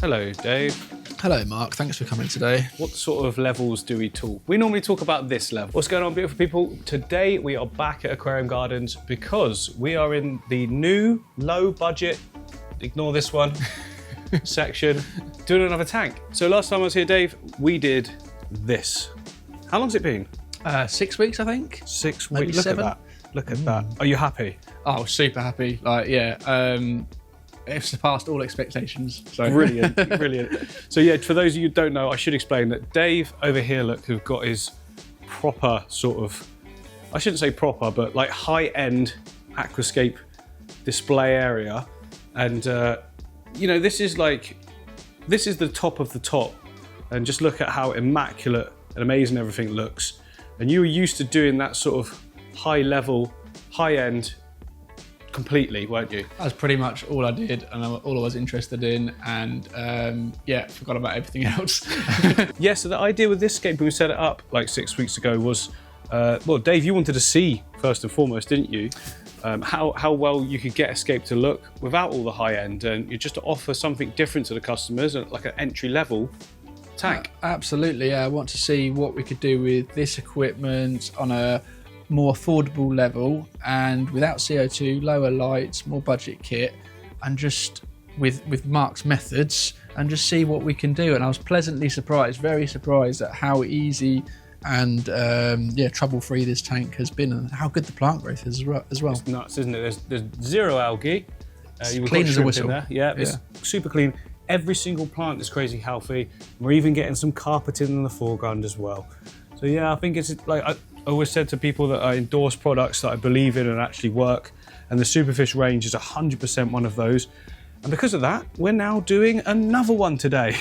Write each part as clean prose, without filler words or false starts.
Hello, Dave. Hello, Mark. Thanks for coming today. What sort of levels do we talk? We normally talk about this level. What's going on, beautiful people? Today we are back at Aquarium Gardens because we are in the new low budget, ignore this one, section, doing another tank. So last time I was here, Dave, we did this. How long's it been? 6 weeks, I think. 6 Maybe weeks. Look 7. at that. Look at that. Are you happy? Oh, super happy. Like, yeah. It surpassed all expectations. So. Brilliant, brilliant. So yeah, for those of you who don't know, I should explain that Dave over here, look, who've got his proper sort of, I shouldn't say proper, but like high-end Aquascape display area. And, you know, this is the top of the top. And just look at how immaculate and amazing everything looks. And you were used to doing that sort of high level, high end completely, weren't you? That's pretty much all I did and all I was interested in, and yeah, forgot about everything else. Yeah, so the idea with this scape when we set it up like 6 weeks ago was, well, Dave, you wanted to see first and foremost, didn't you? How well you could get a scape to look without all the high end, and you just to offer something different to the customers, like an entry level tank. Absolutely, yeah. I want to see what we could do with this equipment on a more affordable level and without CO2, lower lights, more budget kit, and just with Mark's methods, and just see what we can do. And I was pleasantly surprised, very surprised at how easy and yeah, trouble-free this tank has been, and how good the plant growth is as well. It's nuts, isn't it? There's zero algae. You've clean as a whistle. Yeah, it's super clean. Every single plant is crazy healthy. We're even getting some carpeting in the foreground as well. So yeah, I think it's like I always said to people that I endorse products that I believe in and actually work, and the Superfish range is 100% one of those. And because of that, we're now doing another one today.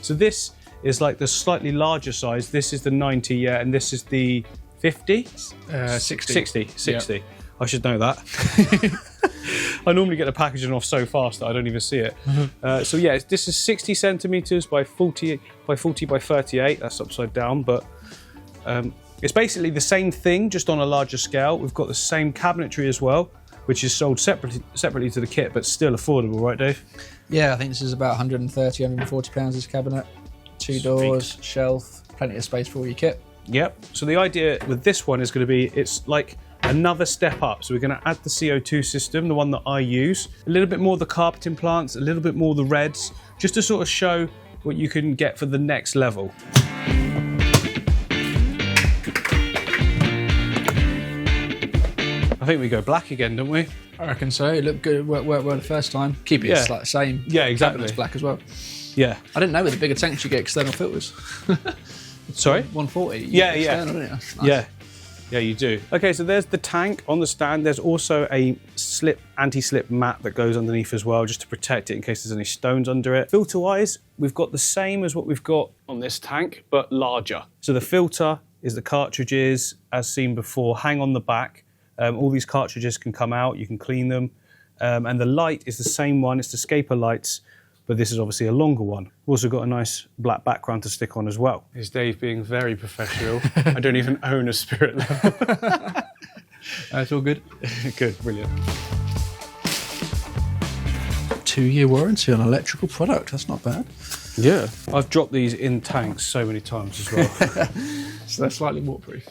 So this is like the slightly larger size. This is the 90, yeah, and this is the 50? 60. 60. Yep. I should know that. I normally get the packaging off so fast that I don't even see it. So yeah, this is 60 centimeters by 40 by 38. That's upside down, but it's basically the same thing, just on a larger scale. We've got the same cabinetry as well, which is sold separately to the kit, but still affordable, right, Dave? Yeah, I think this is about 130, 140 pounds this cabinet. 2 doors, shelf, plenty of space for all your kit. Yep. So the idea with this one is going to be, it's like another step up. So we're going to add the CO2 system, the one that I use, a little bit more of the carpeting plants, a little bit more of the reds, just to sort of show what you can get for the next level. I think we go black again, don't we? I reckon so. It looked good, worked well the first time. Keep it like the same. Yeah, exactly. It's black as well. Yeah. I didn't know with the bigger tanks you get external filters. Sorry? 140. Yeah, external, isn't it? That's nice. Yeah. Yeah, you do. Okay, so there's the tank on the stand. There's also a anti-slip mat that goes underneath as well, just to protect it in case there's any stones under it. Filter-wise, we've got the same as what we've got on this tank, but larger. So the filter is the cartridges, as seen before, hang on the back. All these cartridges can come out, you can clean them. And the light is the same one, it's the Scaper lights, but this is obviously a longer one. We've also got a nice black background to stick on as well. Is Dave being very professional? I don't even own a Spirit level. It's all good. Good, brilliant. 2-year warranty on electrical product, that's not bad. Yeah. I've dropped these in tanks so many times as well. So they're slightly waterproof.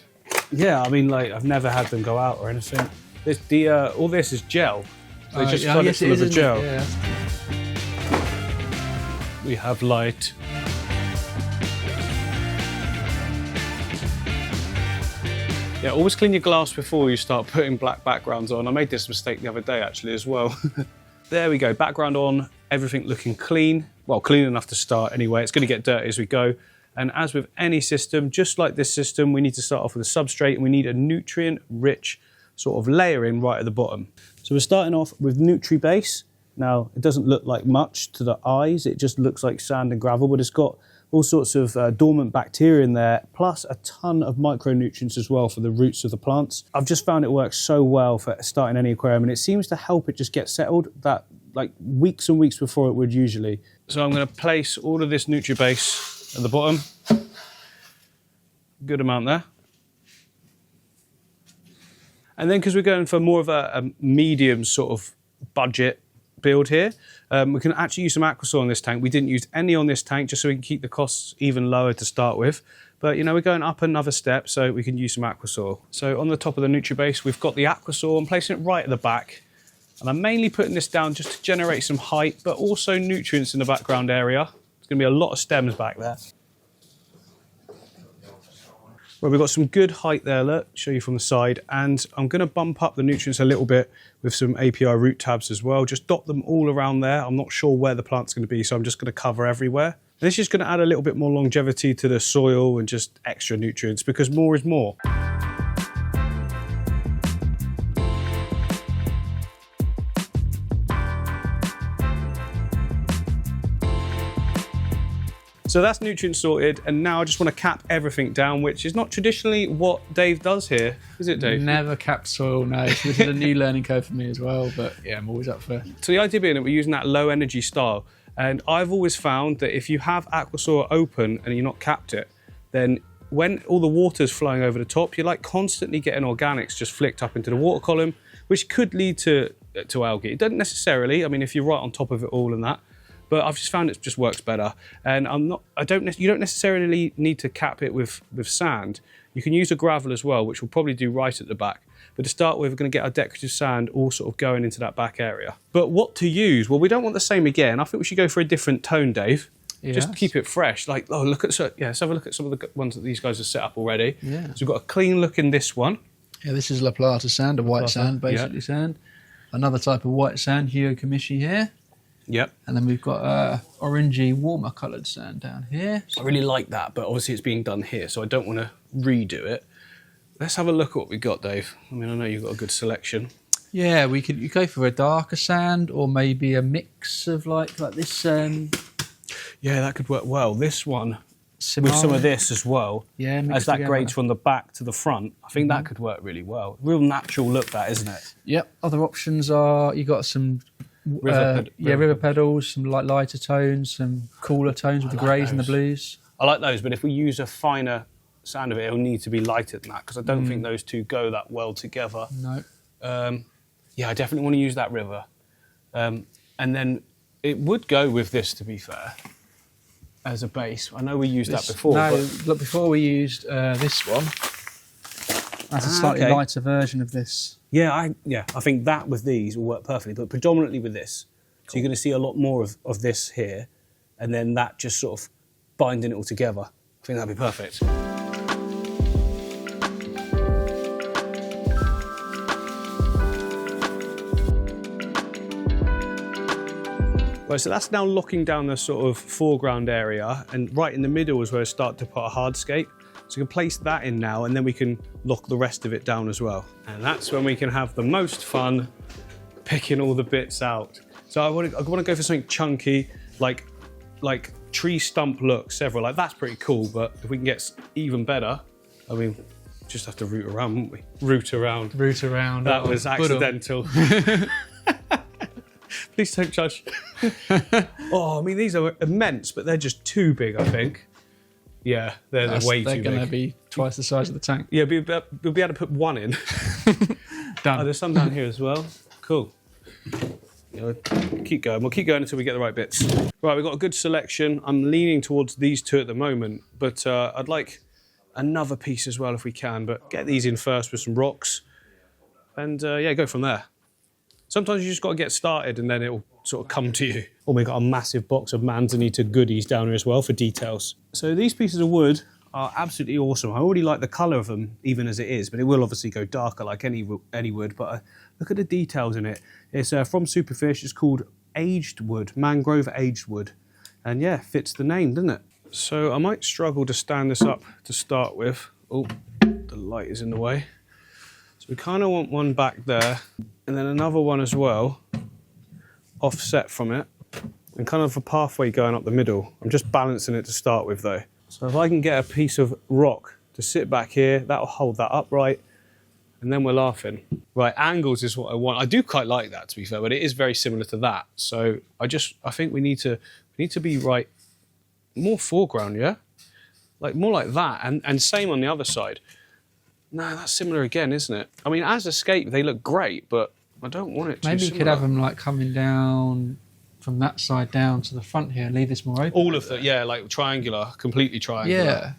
Yeah, I mean, like, I've never had them go out or anything. All this is gel. They just flood it full of the gel. Yeah. We have light. Yeah, always clean your glass before you start putting black backgrounds on. I made this mistake the other day actually as well. There we go, background on, everything looking clean. Well, clean enough to start anyway. It's going to get dirty as we go. And as with any system, just like this system, we need to start off with a substrate, and we need a nutrient-rich sort of layering right at the bottom. So we're starting off with Nutri-Base. Now, it doesn't look like much to the eyes, it just looks like sand and gravel, but it's got all sorts of dormant bacteria in there, plus a ton of micronutrients as well for the roots of the plants. I've just found it works so well for starting any aquarium, and it seems to help it just get settled that like weeks and weeks before it would usually. So I'm going to place all of this Nutri-Base at the bottom. Good amount there. And then because we're going for more of a medium sort of budget build here. We can actually use some Aquasoil on this tank. We didn't use any on this tank just so we can keep the costs even lower to start with. But you know, we're going up another step so we can use some Aquasoil. So on the top of the NutriBase, we've got the Aquasoil. I'm placing it right at the back. And I'm mainly putting this down just to generate some height, but also nutrients in the background area. There's going to be a lot of stems back there. Well, we've got some good height there, look, show you from the side. And I'm going to bump up the nutrients a little bit with some API root tabs as well. Just dot them all around there. I'm not sure where the plant's going to be, so I'm just going to cover everywhere. And this is going to add a little bit more longevity to the soil and just extra nutrients, because more is more. So that's nutrient sorted, and now I just want to cap everything down, which is not traditionally what Dave does here, is it, Dave? Never cap soil, no. This is a new learning curve for me as well, but yeah, I'm always up for it. So the idea being that we're using that low energy style, and I've always found that if you have Aquasoil open and you're not capped it, then when all the water's flowing over the top, you're like constantly getting organics just flicked up into the water column, which could lead to algae. It doesn't necessarily, I mean, if you're right on top of it all and that, but I've just found it just works better. And you don't necessarily need to cap it with sand. You can use a gravel as well, which will probably do right at the back. But to start with, we're going to get our decorative sand all sort of going into that back area. But what to use? Well, we don't want the same again. I think we should go for a different tone, Dave. Yes. Just to keep it fresh. Like, oh, let's have a look at some of the ones that these guys have set up already. Yeah. So we've got a clean look in this one. Yeah, this is La Plata sand, a white sand, basically sand. Another type of white sand, Hio Kamishi here. Yep. And then we've got orangey, warmer coloured sand down here. I really like that, but obviously it's being done here, so I don't want to redo it. Let's have a look at what we've got, Dave. I mean, I know you've got a good selection. Yeah, you go for a darker sand, or maybe a mix of like this. Yeah, that could work well. This one, with some of this as well, yeah, as that grades from the back to the front, I think that could work really well. Real natural look, that, isn't it? Yep. Other options are, you got some river pedals, some lighter tones, some cooler tones with the greys and the blues. I like those, but if we use a finer sand of it, it'll need to be lighter than that, because I don't think those two go that well together. No. Yeah, I definitely want to use that river. And then it would go with this, to be fair, as a base. I know we used that before. No, look, before we used this one. That's a slightly lighter version of this. Yeah, I think that with these will work perfectly, but predominantly with this. Cool. So you're going to see a lot more of this here, and then that just sort of binding it all together. I think that'd be perfect. Right, so that's now locking down the sort of foreground area, and right in the middle is where I start to put a hardscape. So we can place that in now, and then we can lock the rest of it down as well. And that's when we can have the most fun picking all the bits out. So I want to go for something chunky, like tree stump look, several. Like, that's pretty cool, but if we can get even better, I mean, just have to root around, wouldn't we? Root around. Root around. That was accidental. Please don't judge. Oh, I mean, these are immense, but they're just too big, I think. Yeah, they're way too big. They're going to be twice the size of the tank. Yeah, we'll be able to put one in. Done. Oh, there's some down here as well. Cool. Keep going. We'll keep going until we get the right bits. Right, we've got a good selection. I'm leaning towards these two at the moment, but I'd like another piece as well if we can, but get these in first with some rocks. And yeah, go from there. Sometimes you just got to get started and then it'll sort of come to you. Oh, we've got a massive box of Manzanita goodies down here as well for details. So these pieces of wood are absolutely awesome. I already like the colour of them, even as it is, but it will obviously go darker like any wood, but look at the details in it. It's from Superfish. It's called aged wood, mangrove aged wood. And yeah, fits the name, doesn't it? So I might struggle to stand this up to start with. Oh, the light is in the way. So we kind of want one back there, and then another one as well, offset from it, and kind of a pathway going up the middle. I'm just balancing it to start with though. So if I can get a piece of rock to sit back here, that'll hold that upright, and then we're laughing. Right, angles is what I want. I do quite like that, to be fair, but it is very similar to that. So I think we need to be right, more foreground, yeah? Like more like that, and same on the other side. No, that's similar again, isn't it? I mean, as a scape, they look great, but I don't want it too Maybe you could have them like coming down from that side down to the front here and leave this more open. All of the, yeah, like triangular, completely triangular. Yeah.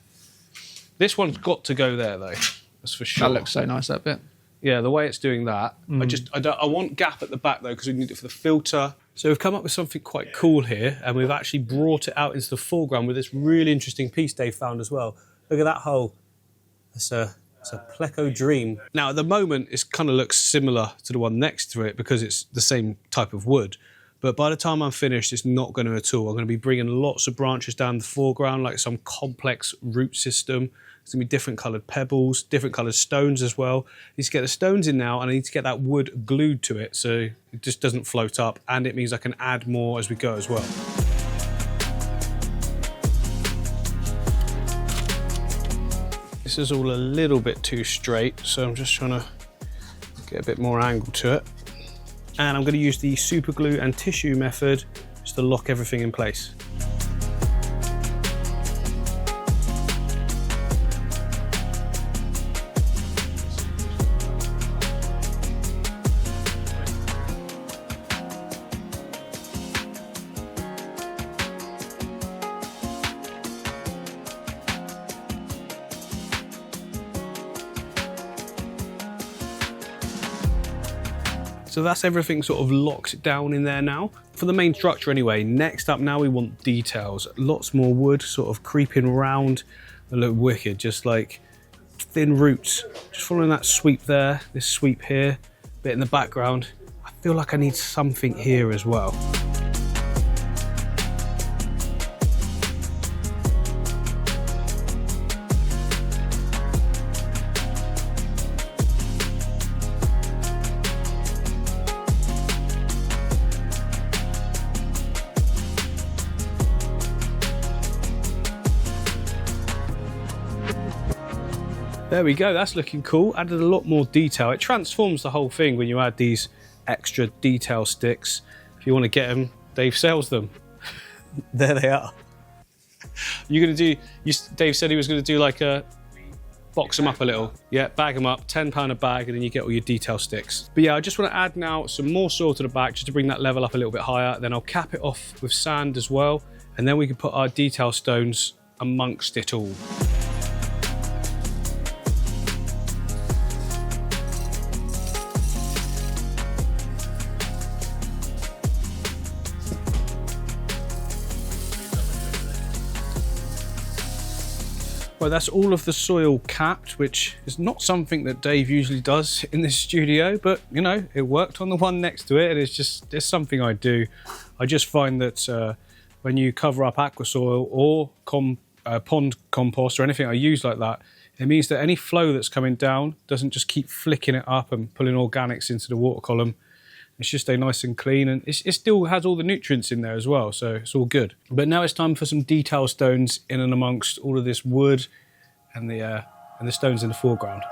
This one's got to go there though, that's for sure. That looks so nice, that bit. Yeah, the way it's doing that. I want gap at the back though, because we need it for the filter. So we've come up with something quite cool here, and we've actually brought it out into the foreground with this really interesting piece Dave found as well. Look at that hole. It's a Pleco Dream. Now at the moment, it kind of looks similar to the one next to it because it's the same type of wood. But by the time I'm finished, it's not going to at all. I'm going to be bringing lots of branches down the foreground, like some complex root system. There's going to be different coloured pebbles, different coloured stones as well. I need to get the stones in now, and I need to get that wood glued to it so it just doesn't float up, and it means I can add more as we go as well. This is all a little bit too straight, so I'm just trying to get a bit more angle to it. And I'm going to use the super glue and tissue method just to lock everything in place. So that's everything sort of locked down in there now. For the main structure anyway, next up now we want details. Lots more wood sort of creeping around. They look wicked, just like thin roots. Just following that sweep there, this sweep here, bit in the background. I feel like I need something here as well. There we go, that's looking cool. Added a lot more detail. It transforms the whole thing when you add these extra detail sticks. If you want to get them, Dave sells them. There they are. You're gonna do, Dave said he was gonna do like a, box them up a little. Yeah, bag them up, £10 a bag, and then you get all your detail sticks. But yeah, I just want to add now some more soil to the back just to bring that level up a little bit higher. Then I'll cap it off with sand as well. And then we can put our detail stones amongst it all. Well, that's all of the soil capped, which is not something that Dave usually does in this studio, but you know, it worked on the one next to it, and it's something I do. I just find that when you cover up aqua soil or pond compost or anything I use like that, it means that any flow that's coming down doesn't just keep flicking it up and pulling organics into the water column. It's just stay nice and clean, and it still has all the nutrients in there as well, so it's all good. But now it's time for some detail stones in and amongst all of this wood and the stones in the foreground.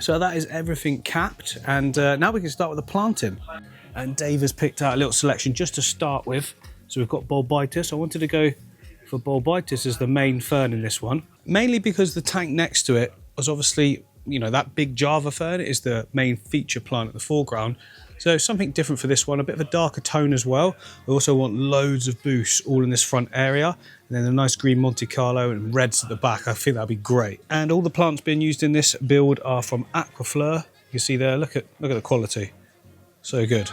So that is everything capped, and now we can start with the planting. And Dave has picked out a little selection just to start with. So we've got Bulbitis. I wanted to go for Bulbitis as the main fern in this one, mainly because the tank next to it was obviously, you know, that big Java fern is the main feature plant at the foreground. So something different for this one, a bit of a darker tone as well. I also want loads of Bus all in this front area, and then a nice green Monte Carlo and reds at the back. I think that'd be great. And all the plants being used in this build are from Aquafleur. You can see there, look at the quality. So good.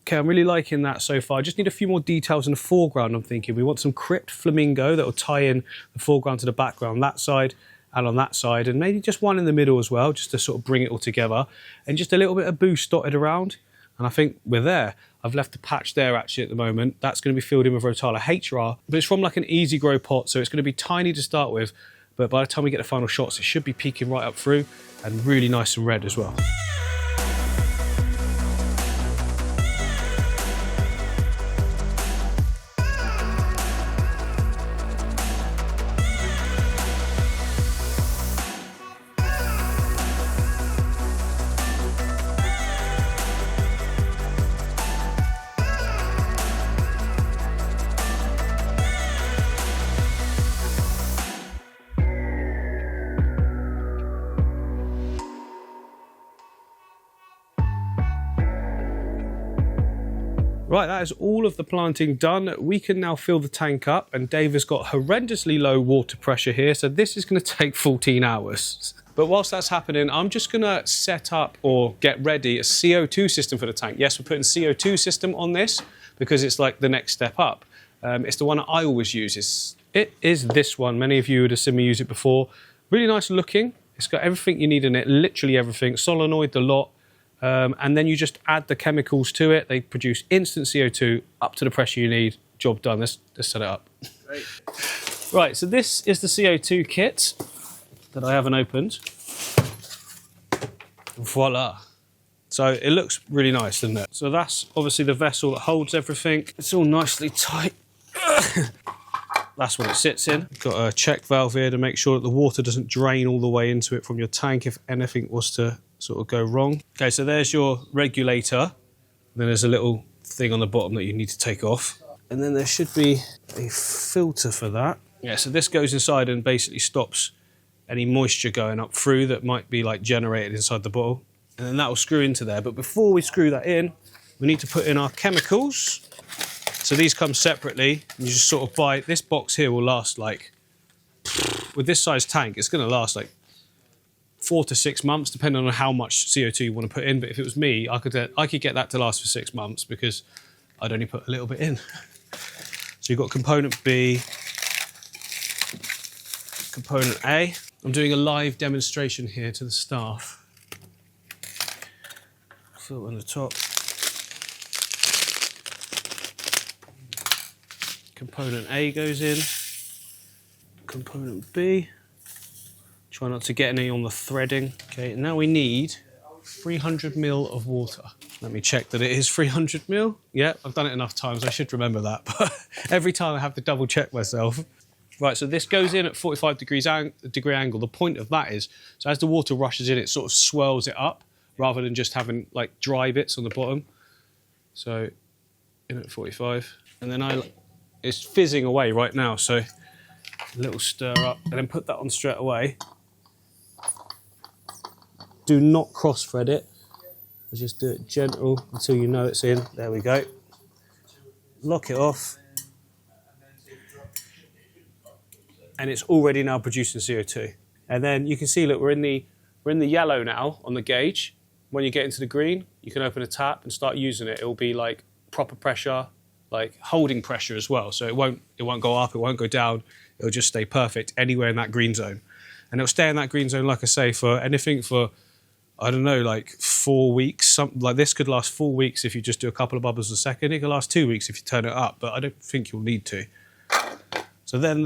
Okay, I'm really liking that so far. I just need a few more details in the foreground, I'm thinking. We want some crypt flamingo that will tie in the foreground to the background that side, and on that side, and maybe just one in the middle as well, just to sort of bring it all together, and just a little bit of boost dotted around. And I think we're there. I've left a patch there actually at the moment. That's going to be filled in with Rotala HR, but it's from like an easy grow pot, so it's going to be tiny to start with, but by the time we get the final shots, it should be peeking right up through and really nice and red as well. Right, that is all of the planting done. We can now fill the tank up, and Dave has got horrendously low water pressure here, so this is going to take 14 hours. But whilst that's happening, I'm just going to set up or get ready a CO2 system for the tank. Yes, we're putting CO2 system on this because it's like the next step up. It's the one that I always use. It is this one. Many of you would have seen me use it before. Really nice looking. It's got everything you need in it, literally everything. Solenoid, the lot. And then you just add the chemicals to it. They produce instant CO2 up to the pressure you need. Job done. Let's set it up. Great. Right, so this is the CO2 kit that I haven't opened. Voila. So it looks really nice, doesn't it? So that's obviously the vessel that holds everything. It's all nicely tight. That's what it sits in. Got a check valve here to make sure that the water doesn't drain all the way into it from your tank if anything was to sort of go wrong. Okay, so there's your regulator. Then there's a little thing on the bottom that you need to take off. And then there should be a filter for that. Yeah, so this goes inside and basically stops any moisture going up through that might be like generated inside the bottle. And then that will screw into there. But before we screw that in, we need to put in our chemicals. So these come separately. You just sort of buy, this box here will last like, with this size tank, it's gonna last like 4 to 6 months, depending on how much CO2 you want to put in. But if it was me, I could get that to last for 6 months because I'd only put a little bit in. So you've got component B, component A. I'm doing a live demonstration here to the staff. Fill on the top. Component A goes in. Component B. Try not to get any on the threading. Okay, now we need 300 ml of water. Let me check that it is 300 ml. Yeah, I've done it enough times, I should remember that, but every time I have to double check myself. Right, so this goes in at 45 degree angle. The point of that is, so as the water rushes in, it sort of swirls it up rather than just having like dry bits on the bottom. So in at 45, and then it's fizzing away right now, so a little stir up and then put that on straight away. Do not cross thread it. Just do it gentle until you know it's in. There we go. Lock it off. And it's already now producing CO2. And then you can see, look, we're in the yellow now on the gauge. When you get into the green, you can open a tap and start using it. It will be like proper pressure, like holding pressure as well. So it won't go up, it won't go down. It'll just stay perfect anywhere in that green zone. And it'll stay in that green zone, like I say, for anything for, I don't know, like 4 weeks. Something like this could last 4 weeks if you just do a couple of bubbles a second. It could last 2 weeks if you turn it up, but I don't think you'll need to. So then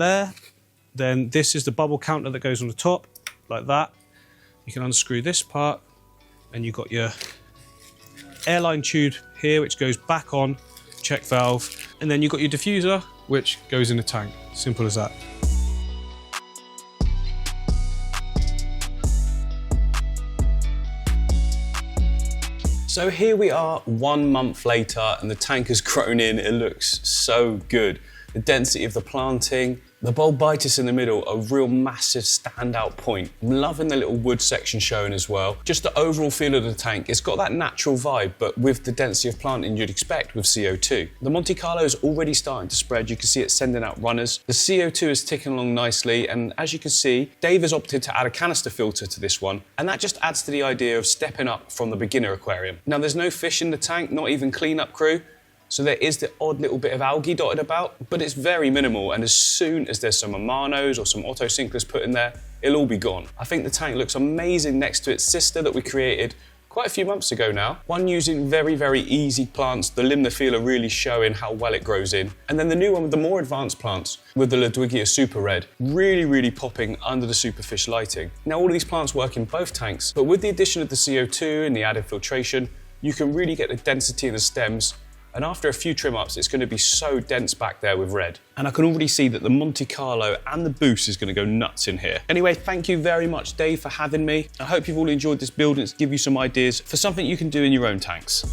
this is the bubble counter that goes on the top, like that. You can unscrew this part, and you've got your airline tube here, which goes back on, check valve, and then you've got your diffuser, which goes in the tank. Simple as that. So here we are 1 month later, and the tank has grown in. It looks so good. The density of the planting, the bulbitis in the middle, a real massive standout point. I'm loving the little wood section shown as well. Just the overall feel of the tank, it's got that natural vibe, but with the density of planting you'd expect with CO2. The Monte Carlo is already starting to spread. You can see it sending out runners. The CO2 is ticking along nicely, and as you can see, Dave has opted to add a canister filter to this one, and that just adds to the idea of stepping up from the beginner aquarium. Now there's no fish in the tank, not even cleanup crew. So there is the odd little bit of algae dotted about, but it's very minimal. And as soon as there's some Amanos or some autosinklers put in there, it'll all be gone. I think the tank looks amazing next to its sister that we created quite a few months ago now. One using very, very easy plants. The limnophilia really showing how well it grows in. And then the new one with the more advanced plants with the Ludwigia Super Red, really, really popping under the superfish lighting. Now all of these plants work in both tanks, but with the addition of the CO2 and the added filtration, you can really get the density in the stems. And after a few trim ups, it's going to be so dense back there with red. And I can already see that the Monte Carlo and the Boost is going to go nuts in here. Anyway, thank you very much, Dave, for having me. I hope you've all enjoyed this build and it's given you some ideas for something you can do in your own tanks.